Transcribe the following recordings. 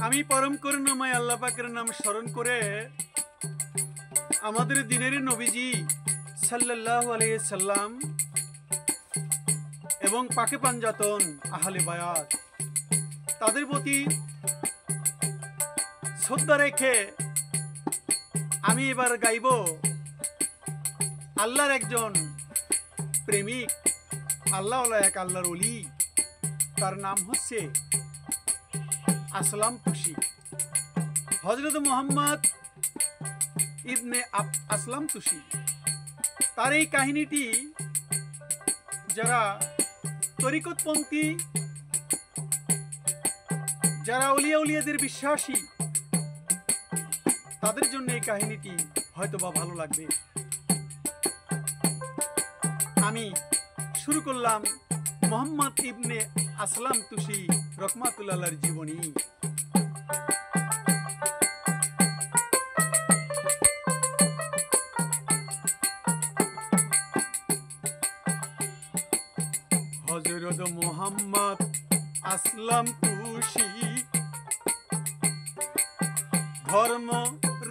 আমি পরম করুণাময় আল্লাহ পাকের নাম স্মরণ করে আমাদের দিনের নবীজি সাল্লাল্লাহু আলাইহি সাল্লাম এবং পাকে পাঞ্জাতন আহলে বায়াত তাদের প্রতি শ্রদ্ধা রেখে আমি এবার গাইব আল্লাহর একজন প্রেমিক, আল্লাহওয়ালা এক আল্লাহর ওলি, তার নাম হচ্ছে আসলাম তুষি। হযরত মুহাম্মদ ইবনে আসলাম তুষি, তার এই কাহিনীটি যারা তরিকতপন্থী, যারা উলিয়া উলিয়াদের বিশ্বাসী, তাদের জন্য এই কাহিনীটি হয়তোবা ভালো লাগবে। আমি শুরু করলাম মুহাম্মদ ইবনে আসলাম তুষি রহমাতুল্লাহর জীবনী। হযরত মুহাম্মদ আসলাম তুষি ধর্ম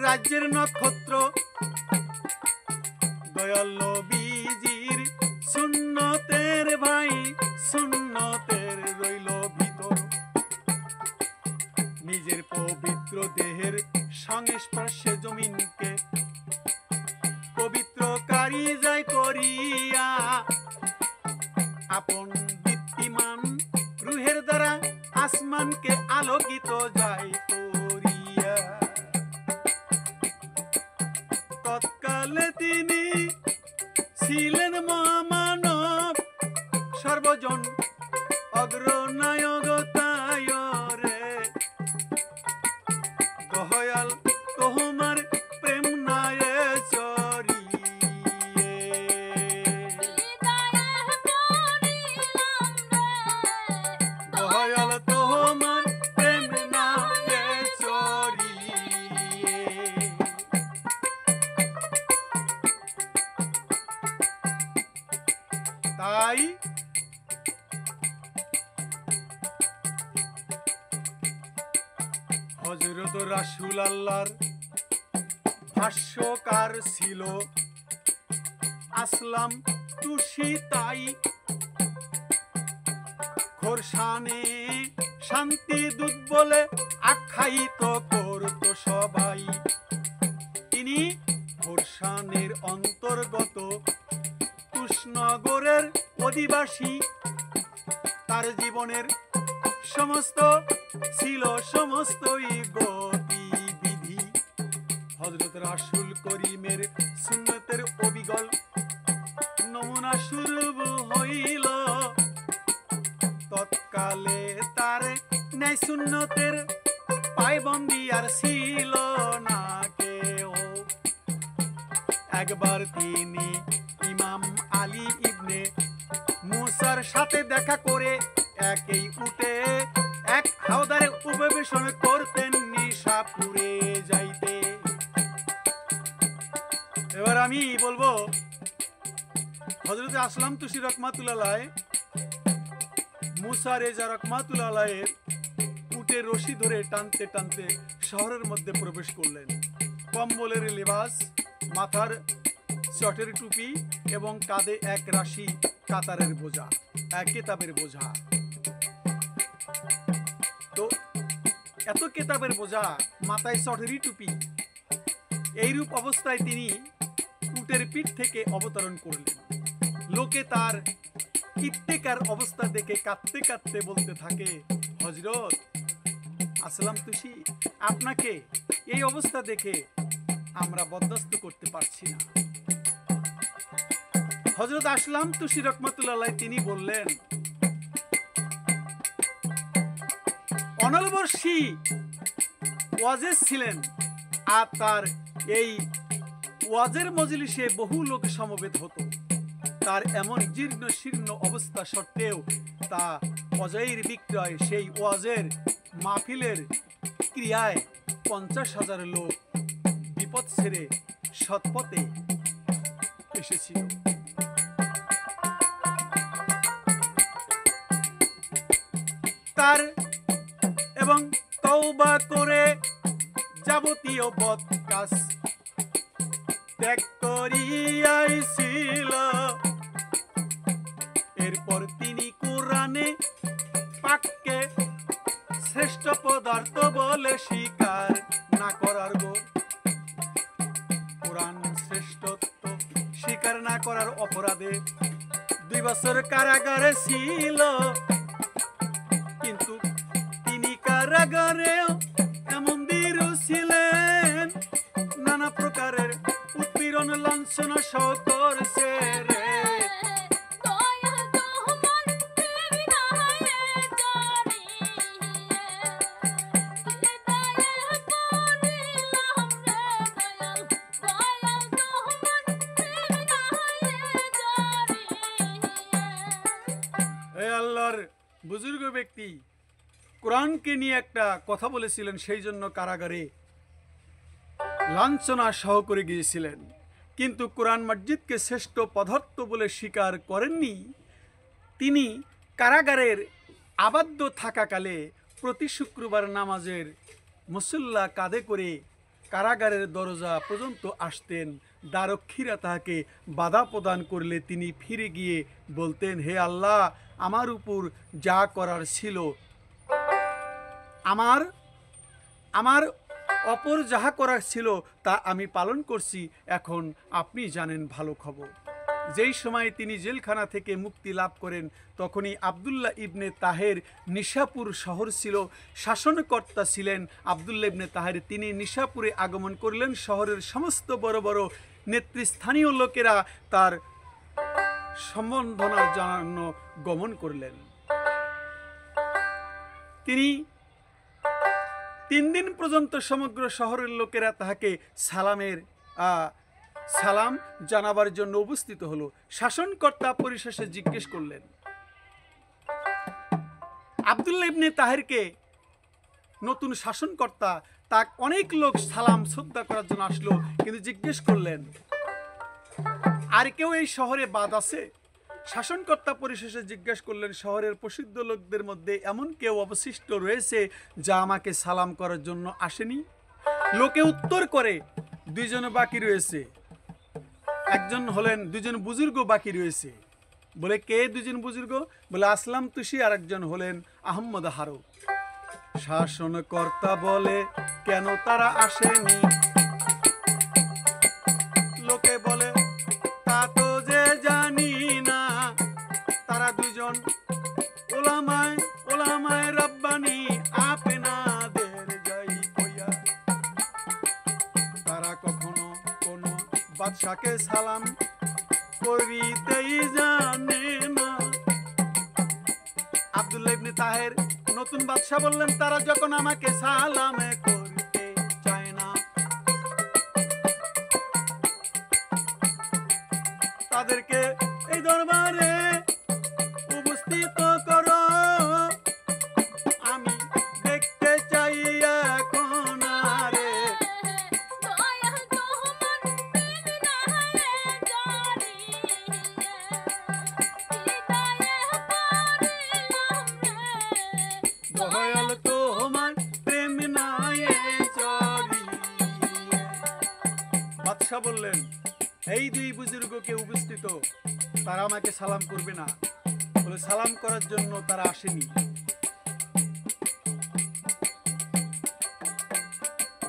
রাজ্যের নক্ষত্র, দয়াল নবীজির সুন্নতের ভাই, সুন্নতের রইল ভিতর, নিজের পবিত্র দেহের সংস্পর্শে জমিনকে পবিত্রকারী যায় করিয়া, আপন দীপ্তিমান রূহের দ্বারা আসমানকে আলোকিত যায় করিয়া। তৎকালে তিনি ছিলেন মহামানব, সর্বজন অগ্রনায়ক তায় রে, দয়াল তোমার প্রেম নায় চরিয়ে, দয়াল তোমার প্রেম নায় চরিয়ে। তাই হযরত রাসূল আল্লাহর ভাষ্যকার ছিল আসলাম তুষি, তাই খোরশানে শান্তি দূত বলে আখ্যায়িত করত সবাই। তিনি খোরশানের অন্তর্গত তুষনগরের অধিবাসী, তার জীবনের সমস্ত ছিল সমস্তই গতিবিধি হযরত রাসূল করিমের সুন্নতের অবিগল নমুনা স্বরূপ হইল। তৎকালে তার ন্যায় সুন্নতের পায়বন্দি আর ছিল না কেউ। একবার তিনি ইমাম আলী ইবনে মুসার সাথে দেখা করে একই উঠে এক হাওদারে উপবেশন করতেন নিশাপুরে যাইতে। এবার আমি বলবো হযরত আসলাম তুষি রহমাতুল্লাহ মুসা রেজা রহমাতুল্লাহের উটের রশি ধরে টানতে টানতে শহরের মধ্যে প্রবেশ করলেন। কম্বলের লেবাস, মাথার চটের টুপি এবং কাঁধে এক রাশি কাতারের বোঝা, এক কেতাবের বোঝা। তো এত কেতাবের বোঝা, মাথায় চটেরই টুপি, এইরূপ অবস্থায় তিনি উটের পিঠ থেকে অবতরণ করলেন। লোকে তার ইত্তেকার অবস্থা দেখে কাঁদতে কাঁদতে বলতে থাকে, হযরত আসলাম তুষি, আপনাকে এই অবস্থা দেখে আমরা বরদাস্ত করতে পারছি না। হযরত আসলাম তুষি রহমাতুল্লাহ তিনি বললেন, অনলবর্ষী ওয়াজেজ ছিলেন, আর তার এই ওয়াজের মজলিসে বহু লোক সমবেত হতো। তার এমন জীর্ণ শীর্ণ অবস্থা সত্ত্বেও তা অজয়ের বিক্রয়, সেই ওয়াজের মাহফিলের ক্রিয়ায় 50,000 লোক বিপদ ছেড়ে সৎপথে এসেছিল। তার এবং তওবা করে যাবতীয় বদ কাজ ত্যাগ করিয়াছিল। এরপর তিনি কোরআনে পাককে শ্রেষ্ঠ পদার্থ বলে স্বীকার না করার কোরআন শ্রেষ্ঠত্ব স্বীকার না করার অপরাধে 2 বছর কারাগারে ছিল। কিন্তু তিনি কারাগারেও এমন দৃঢ় ছিলেন, নানা প্রকারের উৎপীড়ন লাঞ্ছনা সহ করছে রে। আল্লাহর বুজুর্গ ব্যক্তি কোরআনকে নিয়ে একটা কথা বলেছিলেন, সেই জন্য কারাগারে লাঞ্ছনা সহ করে গিয়েছিলেন। কিন্তু কোরআন মসজিদকে শ্রেষ্ঠ পদার্থ বলে স্বীকার করেননি। তিনি কারাগারের আবদ্ধ থাকাকালে প্রতি শুক্রবার নামাজের মুসল্লা কাঁধে করে কারাগারের দরজা পর্যন্ত আসতেন। দ্বারক্ষীরা তাহাকে বাধা প্রদান করলে তিনি ফিরে গিয়ে বলতেন, হে আল্লাহ, আমার উপর যা করার ছিল, আমার অপর যাহা করার ছিল তা আমি পালন করছি, এখন আপনি জানেন ভালো খবর। যেই সময় তিনি জেলখানা থেকে মুক্তি লাভ করেন তখনই আবদুল্লাহ ইবনে তাহের নিশাপুর শহর ছিল, শাসনকর্তা ছিলেন আবদুল্লাহ ইবনে তাহের। তিনি নিশাপুরে আগমন করলেন। শহরের সমস্ত বড় বড় নেতৃস্থানীয় লোকেরা তার সম্বর্ধনা জানানো গমন করলেন। তিনি 3 দিন পর্যন্ত সমগ্র শহরের লোকেরা তাহাকে সালাম জানাবার জন্য উপস্থিত হলো। শাসনকর্তা পরিশেষে জিজ্ঞেস করলেন, আবদুল্লাহ ইবনে তাহেরকে, নতুন শাসনকর্তা, তাক অনেক লোক সালাম শ্রদ্ধা করার জন্য আসলো, কিন্তু জিজ্ঞেস করলেন, আর কেউ এই শহরে বাদ আছে? শাসনকর্তা পরিশেষে জিজ্ঞেস করলেন, শহরের প্রসিদ্ধ লোকদের মধ্যে এমন কেউ অবশিষ্ট রয়েছে যা আমাকে সালাম করার জন্য আসেনি? লোকে উত্তর করে, 2 জন বাকি রয়েছে। একজন হলেন 2 জন বুজুর্গ বাকি রয়েছে। বলে, কে 2 জন বুজুর্গ? বলে, আসলাম তুষি আর একজন হলেন আহমদ হারো। শাসনকর্তা বলে, কেন তারা আসেনি? লোকে বলে, তা তো যে জানি না। তারা 2 জন ওলামায়ে রাব্বানি আপনাদের যাই কইয়া। তারা কখনো কোনো বাদশাকে সালাম করিতেই জানে না। আবদুল্লাহ ইবনে তাহের নতুন বাদশা বললেন, তারা যখন আমাকে সালাম করতে চায় না, তাদেরকে এই দরবারে উপস্থিত করো, আমি দেখতে চাই এখন। আরে দয়াল তোমার প্রেম নাই চরি। বাদশা বললেন, এই 2 বুজুর্গকে উপস্থিত, তারা আমাকে সালাম করবে না। বলে, সালাম করার জন্য তারা আসেনি।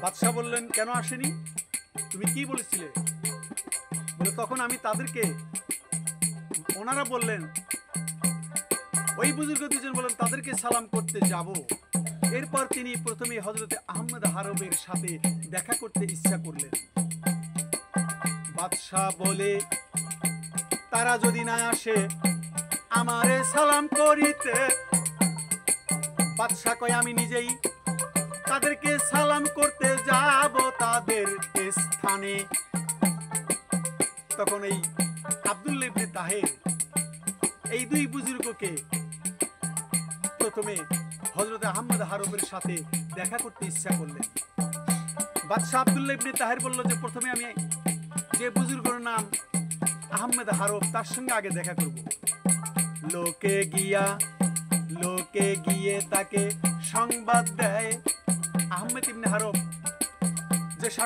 বাদশা বললেন, কেন আসেনি? তুমি কি বলেছিলে? বলে, তখন আমি তাদেরকে, ওনারা বললেন, ওই বুজুর্গ 2 জন বলেন তাদেরকে সালাম করতে যাব। এরপর তিনি প্রথমে হযরতে আহমদ হারবের সাথে দেখা করতে ইচ্ছা করলেন। বাদশা বলে, তারা যদি না আসে আমারে সালাম করিতে। বাদশা কয়, আমি নিজেই তাদেরকে সালাম করতে যাব তাদের স্থানে। তখন এই আবদুল্লাহ ইবনে তাহের এই 2 বুজুর্গকে প্রথমে হযরতে আহমদ হারবের সাথে দেখা করতে ইচ্ছা করলেন। বাদশা আবদুল্লাহ ইবনে তাহের বলল যে, প্রথমে আমি যে বুজুর্গের নাম আহমদ হারব, তার সঙ্গে আগে দেখা করব। লোকে গিয়ে তাকে সংবাদ দেয়,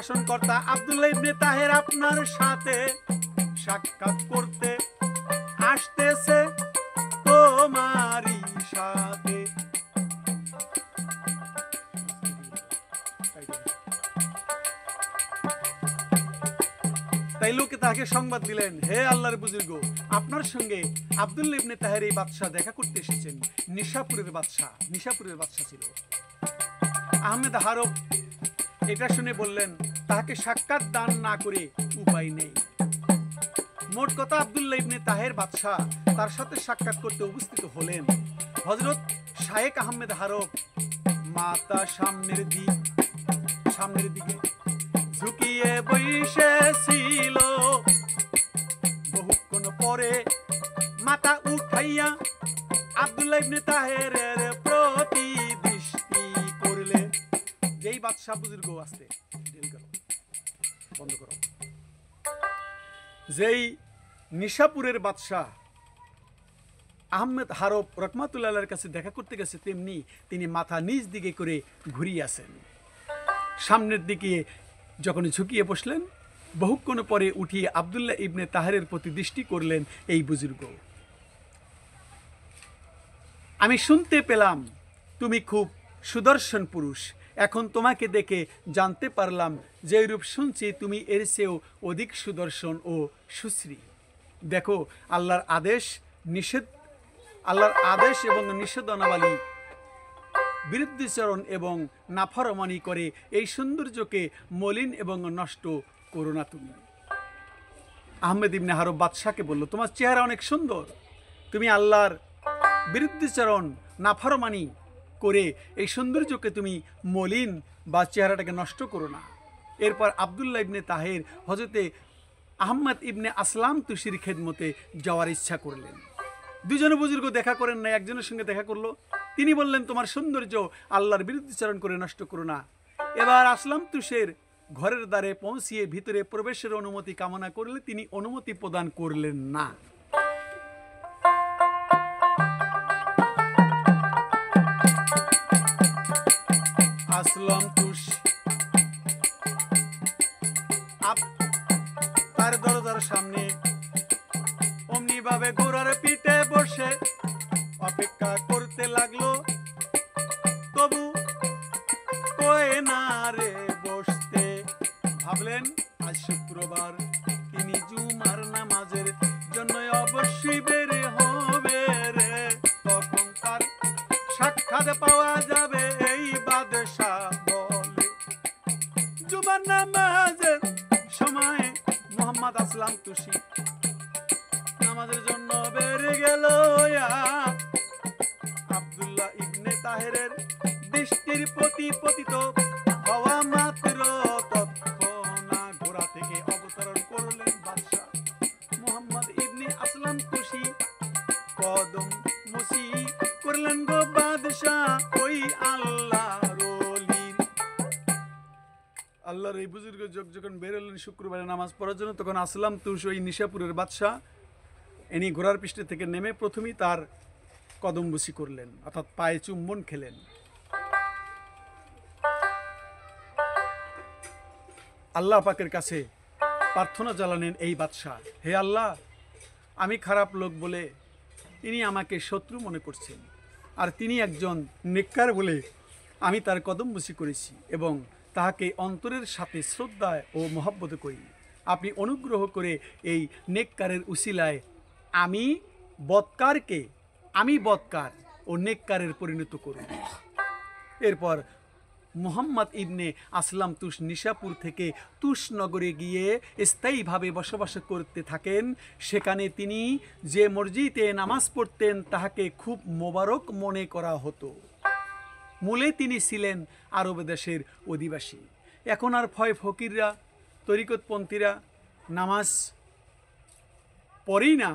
শাসনকর্তা আব্দুল্লাহ ইবনে তাহের আপনার সাথে সাক্ষাৎ করতে আসতেছে তোমারই সাথে। তাই লোকে তাকে সংবাদ দিলেন, হে আল্লাহর বুজুর্গ, আপনার সঙ্গে আব্দুল্লাহ ইবনে তাহের এই বাদশা দেখা করতে এসেছেন। নিশাপুরের বাদশা ছিল। আহমেদ হারব এটা শুনে বললেন, তাকে সাক্ষাৎ দান না করে উপায় নেই। মোট কথা আব্দুল্লাহ ইবনে তাহের বাদশা তার সাথে সাক্ষাৎ করতে উপস্থিত হলেন। হযরত শায়েখ আহমেদ হারব মাথা সামনের দিকে ঝুঁকিয়ে বসেছিল। বহুক্ষণ পরে মাথা উঠাইয়া আব্দুল্লাহ ইবনে তাহেরের প্রতি দৃষ্টি করলে। যেই বাদশা বুজুর্গ আসতে বন্ধ করো। যেই নিশাপুরের বাদশাহ আহমেদ হারব রহমাতুল্লাহর কাছে দেখা করতে গেছে, তেমনি তিনি মাথা নিজ দিকে করে ঘুরিয়ে আসেন। সামনের দিকে যখন ঝুঁকিয়ে বসলেন, বহুক্ষণ পরে উঠিয়ে আব্দুল্লাহ ইবনে তাহেরের প্রতি দৃষ্টি করলেন এই বুজুর্গ। আমি শুনতে পেলাম তুমি খুব সুদর্শন পুরুষ। এখন তোমাকে দেখে জানতে পারলাম যে রূপ শুনছি তুমি এর চেয়েও অধিক সুদর্শন ও সুশ্রী। দেখো, আল্লাহর আদেশ এবং নিষেধাবলী বিরুদ্ধাচরণ এবং নাফরমানি করে এই সৌন্দর্যকে মলিন এবং নষ্ট করো না তুমি। আহমেদ ইবনে হারব বাদশাকে বলল, তোমার চেহারা অনেক সুন্দর, তুমি আল্লাহর বিরুদ্ধাচরণ নাফরমানি করে এই সৌন্দর্যকে তুমি মলিন বা চেহারাটাকে নষ্ট করো না। এরপর আব্দুল্লাহ ইবনে তাহের হযরতে আহমদ ইবনে আসলাম তুসির খেদমতে যাওয়ার ইচ্ছা করলেন। দুজনে বুজুর্গ দেখা করেন না, একজনের সঙ্গে দেখা করলো। তিনি বললেন, তোমার সৌন্দর্য আল্লাহর বিরুদ্ধাচরণ করে নষ্ট করো না। এবার আসলাম তুষের ঘরের দ্বারে পৌঁছিয়ে ভিতরে প্রবেশের অনুমতি কামনা করলে তিনি অনুমতি প্রদান করলেন না। আসলাম তুষ তার দরজার সামনে অমনি ভাবে ঘোড়ার পিঠে বসে অপেক্ষা করতে লাগলো। তবু কয়ে না রে বসতে। ভাবলেন আজ শুক্রবার, তিনি জুমার নামাজের জন্য অবশ্যই বের হবে রে। তখন তার সাক্ষাৎ পাওয়া যাবে এই বাদশাহ বলে। জুমার নামাজের সময় মোহাম্মদ আসলাম তুষি নামাজের জন্য বেড়ে গেল। আব্দুল্লাহ ইবনে তাহেরের দৃষ্টির প্রতি পতিত হওয়া মাত্র তৎক্ষণাৎ ঘোড়া থেকে অবতরণ করলেন বাদশাহ মোহাম্মদ ইবনে আসলাম তুষি। কদম মুসি করলেন গো বাদশাহ ওই আল্লাহর ওলি। আল্লাহর এই বুজুর্গ যখন বেরোলেন শুক্রবারে নামাজ পড়ার জন্য, তখন আসলাম তুষ ওই নিশাপুরের বাদশাহ ইনি ঘোড়ার পৃষ্ঠে থেকে নেমে প্রথমেই তার কদম বুসি করলেন, অর্থাৎ পায়ে চুম্বন খেলেন। আল্লাহ পাকের কাছে প্রার্থনা জানালেন এই বাদশাহ, হে আল্লাহ, আমি খারাপ লোক বলে তিনি আমাকে শত্রু মনে করছেন, আর তিনি একজন নেককার বলে আমি তার কদম বুসি করেছি এবং তাহাকে অন্তরের সাথে শ্রদ্ধা ও মহব্বত করি। আপনি অনুগ্রহ করে এই নেককারের উসিলায় আমি বদকার ও নেককারের পরিণত করুন। এরপর মুহাম্মদ ইবনে আসলাম তুষ নিশাপুর থেকে তুষ নগরে গিয়ে স্থায়ীভাবে বসবাস করতে থাকেন। সেখানে তিনি যে মসজিদে নামাজ পড়তেন তাহাকে খুব মোবারক মনে করা হতো। মূলে তিনি ছিলেন আরব দেশের অধিবাসী। এখন আর ফকিররা, তরিকতপন্থীরা নামাজ পড়েই না,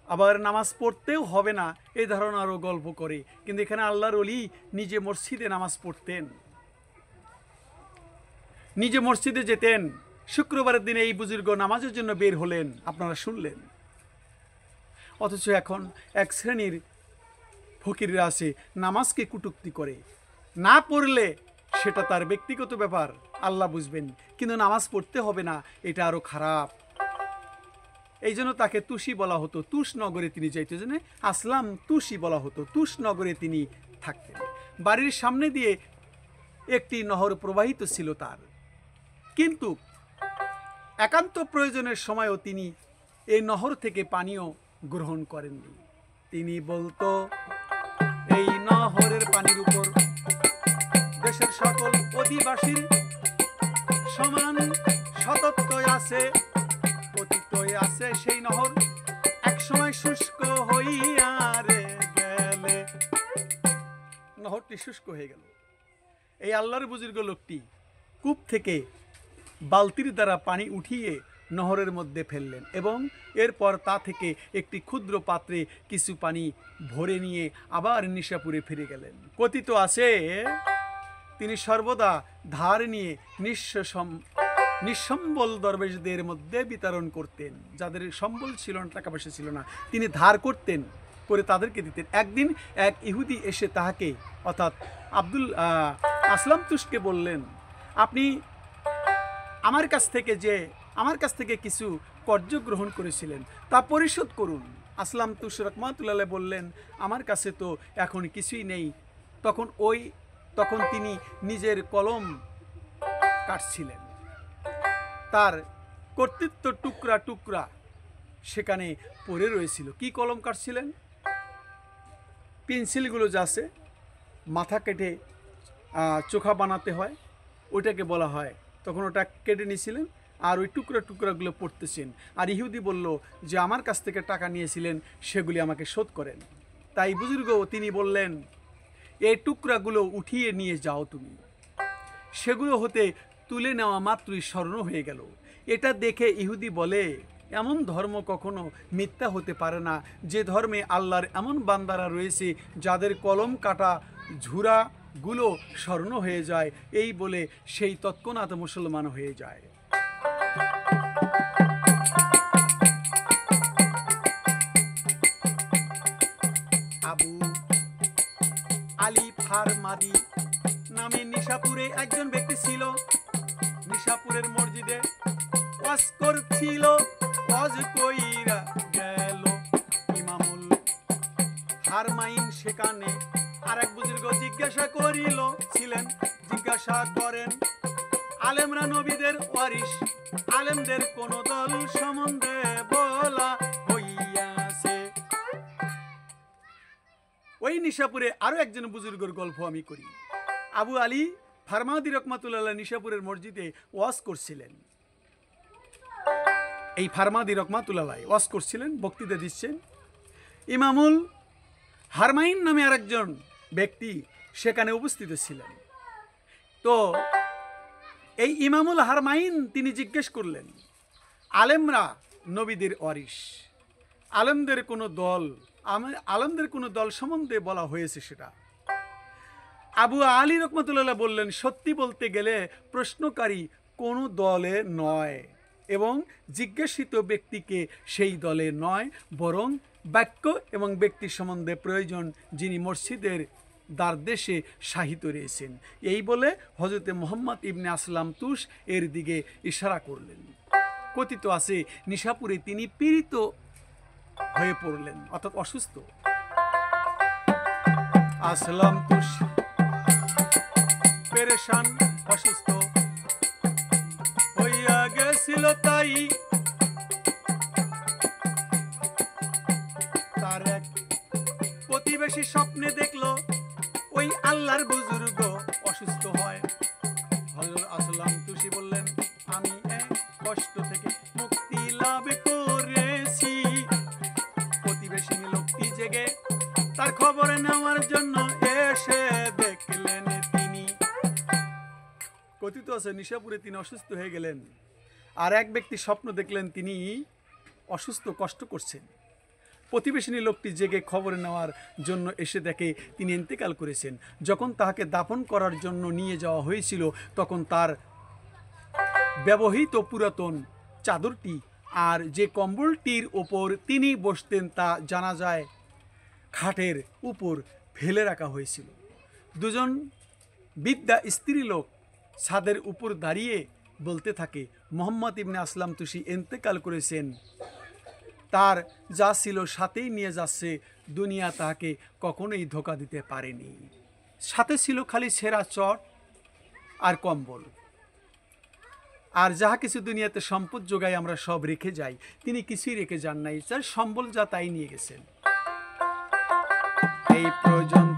আবার নামাজ পড়তেও হবে না এই ধারণারও গল্প করে। কিন্তু এখানে আল্লাহর ওলি নিজে মসজিদে নামাজ পড়তেন, নিজে মসজিদে যেতেন। শুক্রবারের দিনে এই বুজুর্গ নামাজের জন্য বের হলেন, আপনারা শুনলেন। অথচ এখন এক শ্রেণীর ফকিররা আছে নামাজকে কটূক্তি করে, না পড়লে সেটা তার ব্যক্তিগত ব্যাপার, আল্লাহ বুঝবেন, কিন্তু নামাজ পড়তে হবে না, এটা আরো খারাপ। এই জন্য তাকে তুষি বলা হতো। তুষ নগরে তিনি যাইতে জন্য আসলাম তুষি বলা হতো। তুষ নগরে তিনি থাকতেন। বাড়ির সামনে দিয়ে একটি নহর প্রবাহিত ছিল তার, কিন্তু একান্ত প্রয়োজনের সময়ও তিনি এই নহর থেকে পানীয় গ্রহণ করেননি। তিনি বলতো, এই নহরের পানির উপর দেশের সকল অধিবাসীর সমান সতত্ব আছে, পতিত আছে সেই নহর একসময় শুষ্ক হইয়া রে গেলে। নহরটি শুষ্ক হয়ে গেল। এই আল্লাহর বুজুর্গ লোকটি কূপ থেকে বালতির দ্বারা পানি উঠিয়ে নহরের মধ্যে ফেললেন এবং এরপর তা থেকে একটি ক্ষুদ্র পাত্রে কিছু পানি ভরে নিয়ে আবার নিশাপুরে ফিরে গেলেন। কথিত আছে তিনি সর্বদা ধার নিয়ে নিঃসম্বল দরবেশদের মধ্যে বিতরণ করতেন। যাদের সম্বল ছিল না, টাকা পয়সা ছিল না, তিনি ধার করতেন, করে তাদেরকে দিতেন। একদিন এক ইহুদি এসে তাহাকে অর্থাৎ আসলাম তুষকে বললেন, আপনি আমার কাছ থেকে কিছু কর্য গ্রহণ করেছিলেন, তা পরিশোধ করুন। আসলাম তুষ রহমাতুল্লাহ বললেন, আমার কাছে তো এখন কিছুই নেই। তখন তিনি নিজের কলম কাটছিলেন। তার কর্তৃত্ব টুকরা টুকরা সেখানে পড়ে রয়েছিল। কি কলম কাটছিলেন? পেন্সিলগুলো যা আছে মাথা কেটে চোখা বানাতে হয়, ওইটাকে বলা হয়। তখন ওটা কেটে নিয়েছিলেন আর ওই টুকরা টুকরাগুলো পড়তেছেন। আর ইহুদি বলল যে আমার কাছ থেকে টাকা নিয়েছিলেন, সেগুলি আমাকে শোধ করেন। তাই বুজুর্গ তিনি বললেন, এই টুকরাগুলো উঠিয়ে নিয়ে যাও তুমি। সেগুলো হতে তুলে নেওয়া মাত্রই স্বর্ণ হয়ে গেল। এটা দেখে ইহুদি বলে, এমন ধর্ম কখনো মিথ্যা হতে পারে না, যে ধর্মে আল্লাহর এমন বান্দারা রয়েছে যাদের কলম কাটা ঝুরাগুলো স্বর্ণ হয়ে যায়। এই বলে সেই তৎক্ষণাৎ মুসলমান হয়ে যায়। আবু আলী ফারমাদি নামে নিশাপুরে একজন ব্যক্তি ছিল। নিশাপুরের মসজিদে ওয়াজ করছিল। ওয়াজ কইরা গেল ইমামুল হারমাইন সেখানে। আরেক বুজুর্গ জিজ্ঞাসা করেন, আলেমরা নবীদের ওয়ারিস, আলেমদের কোন দল সম্বন্ধে বলা হইয়াছে? ওই নিশাপুরে আরো একজন বুজুর্গর গল্প আমি করি। আবু আলী ফারমাদি রহমাতুল্লাহ নিশাপুরের মসজিদে ওয়াজ করছিলেন। এই ফারমাদি রহমাতুল্লাহ ওয়াজ করছিলেন, বক্তৃতা দিচ্ছেন। ইমামুল হারমাইন নামে আরেকজন ব্যক্তি সেখানে উপস্থিত ছিলেন। তো এই ইমামুল হারমাইন তিনি জিজ্ঞেস করলেন, আলেমরা নবীদের ওয়ারিস, আলেমদের কোনো দল সম্বন্ধে বলা হয়েছে সেটা? আবু আলী রহমাতুল্লাহ বললেন, সত্যি বলতে গেলে প্রশ্নকারী কোনো দলে নয় এবং জিজ্ঞাসিত ব্যক্তিকে সেই দলে নয়, বরং বাক্য এবং ব্যক্তি সম্বন্ধে প্রয়োজন, যিনি মসজিদের দ্বারদেশে শাহিত রয়েছেন। এই বলে হযরতে মুহাম্মদ ইবনে আসলাম তুষ এর দিকে ইশারা করলেন। কথিত আছে নিশাপুরে তিনি পীড়িত হয়ে পড়লেন, অর্থাৎ অসুস্থ। আসলাম তুষ পেরেশান, অসুস্থ হইয়া গেছিল। তাই তার এক প্রতিবেশী স্বপ্নে দেখলো ওই আল্লাহর বুজুর্গ অসুস্থ হয়। হযরত আসলাম তুষি বললেন, আমি এক কষ্ট থেকে মুক্তি লাভ করেছি। প্রতিবেশী লোকটি জেগে তার খবর নেওয়ার জন্য এসে দেখলেন তিনি। কথিত আছে নিশাপুরে তিনি অসুস্থ হয়ে গেলেন, আর এক ব্যক্তি স্বপ্ন দেখলেন তিনি অসুস্থ, কষ্ট করছেন। প্রতিবেশিনী লোকটি জেগে খবর নেওয়ার জন্য এসে দেখে তিনি ইন্তেকাল করেছেন। যখন তাহাকে দাফন করার জন্য নিয়ে যাওয়া হয়েছিল, তখন তার ব্যবহৃত পুরাতন চাদরটি আর যে কম্বলটির ওপর তিনি বসতেন তা জানা যায় খাটের উপর ফেলে রাখা হয়েছিল। দুজন বিদ্যা স্ত্রীলোক ছাদের উপর দাঁড়িয়ে বলতে থাকে, মোহাম্মদ ইবনে আসলাম তুসি ইন্তেকাল করেছেন, তার যা ছিল সাথেই নিয়ে যাচ্ছে, দুনিয়া তাকে কখনোই ধোকা দিতে পারেনি। সাথে ছিল খালি ছেঁড়া চট আর কম্বল। আর যাহা কিছু দুনিয়াতে সম্পদ যোগায় আমরা সব রেখে যাই, তিনি কিছুই রেখে যান নাই, যার সম্বল যা তাই নিয়ে গেছেন। এই প্রয়োজন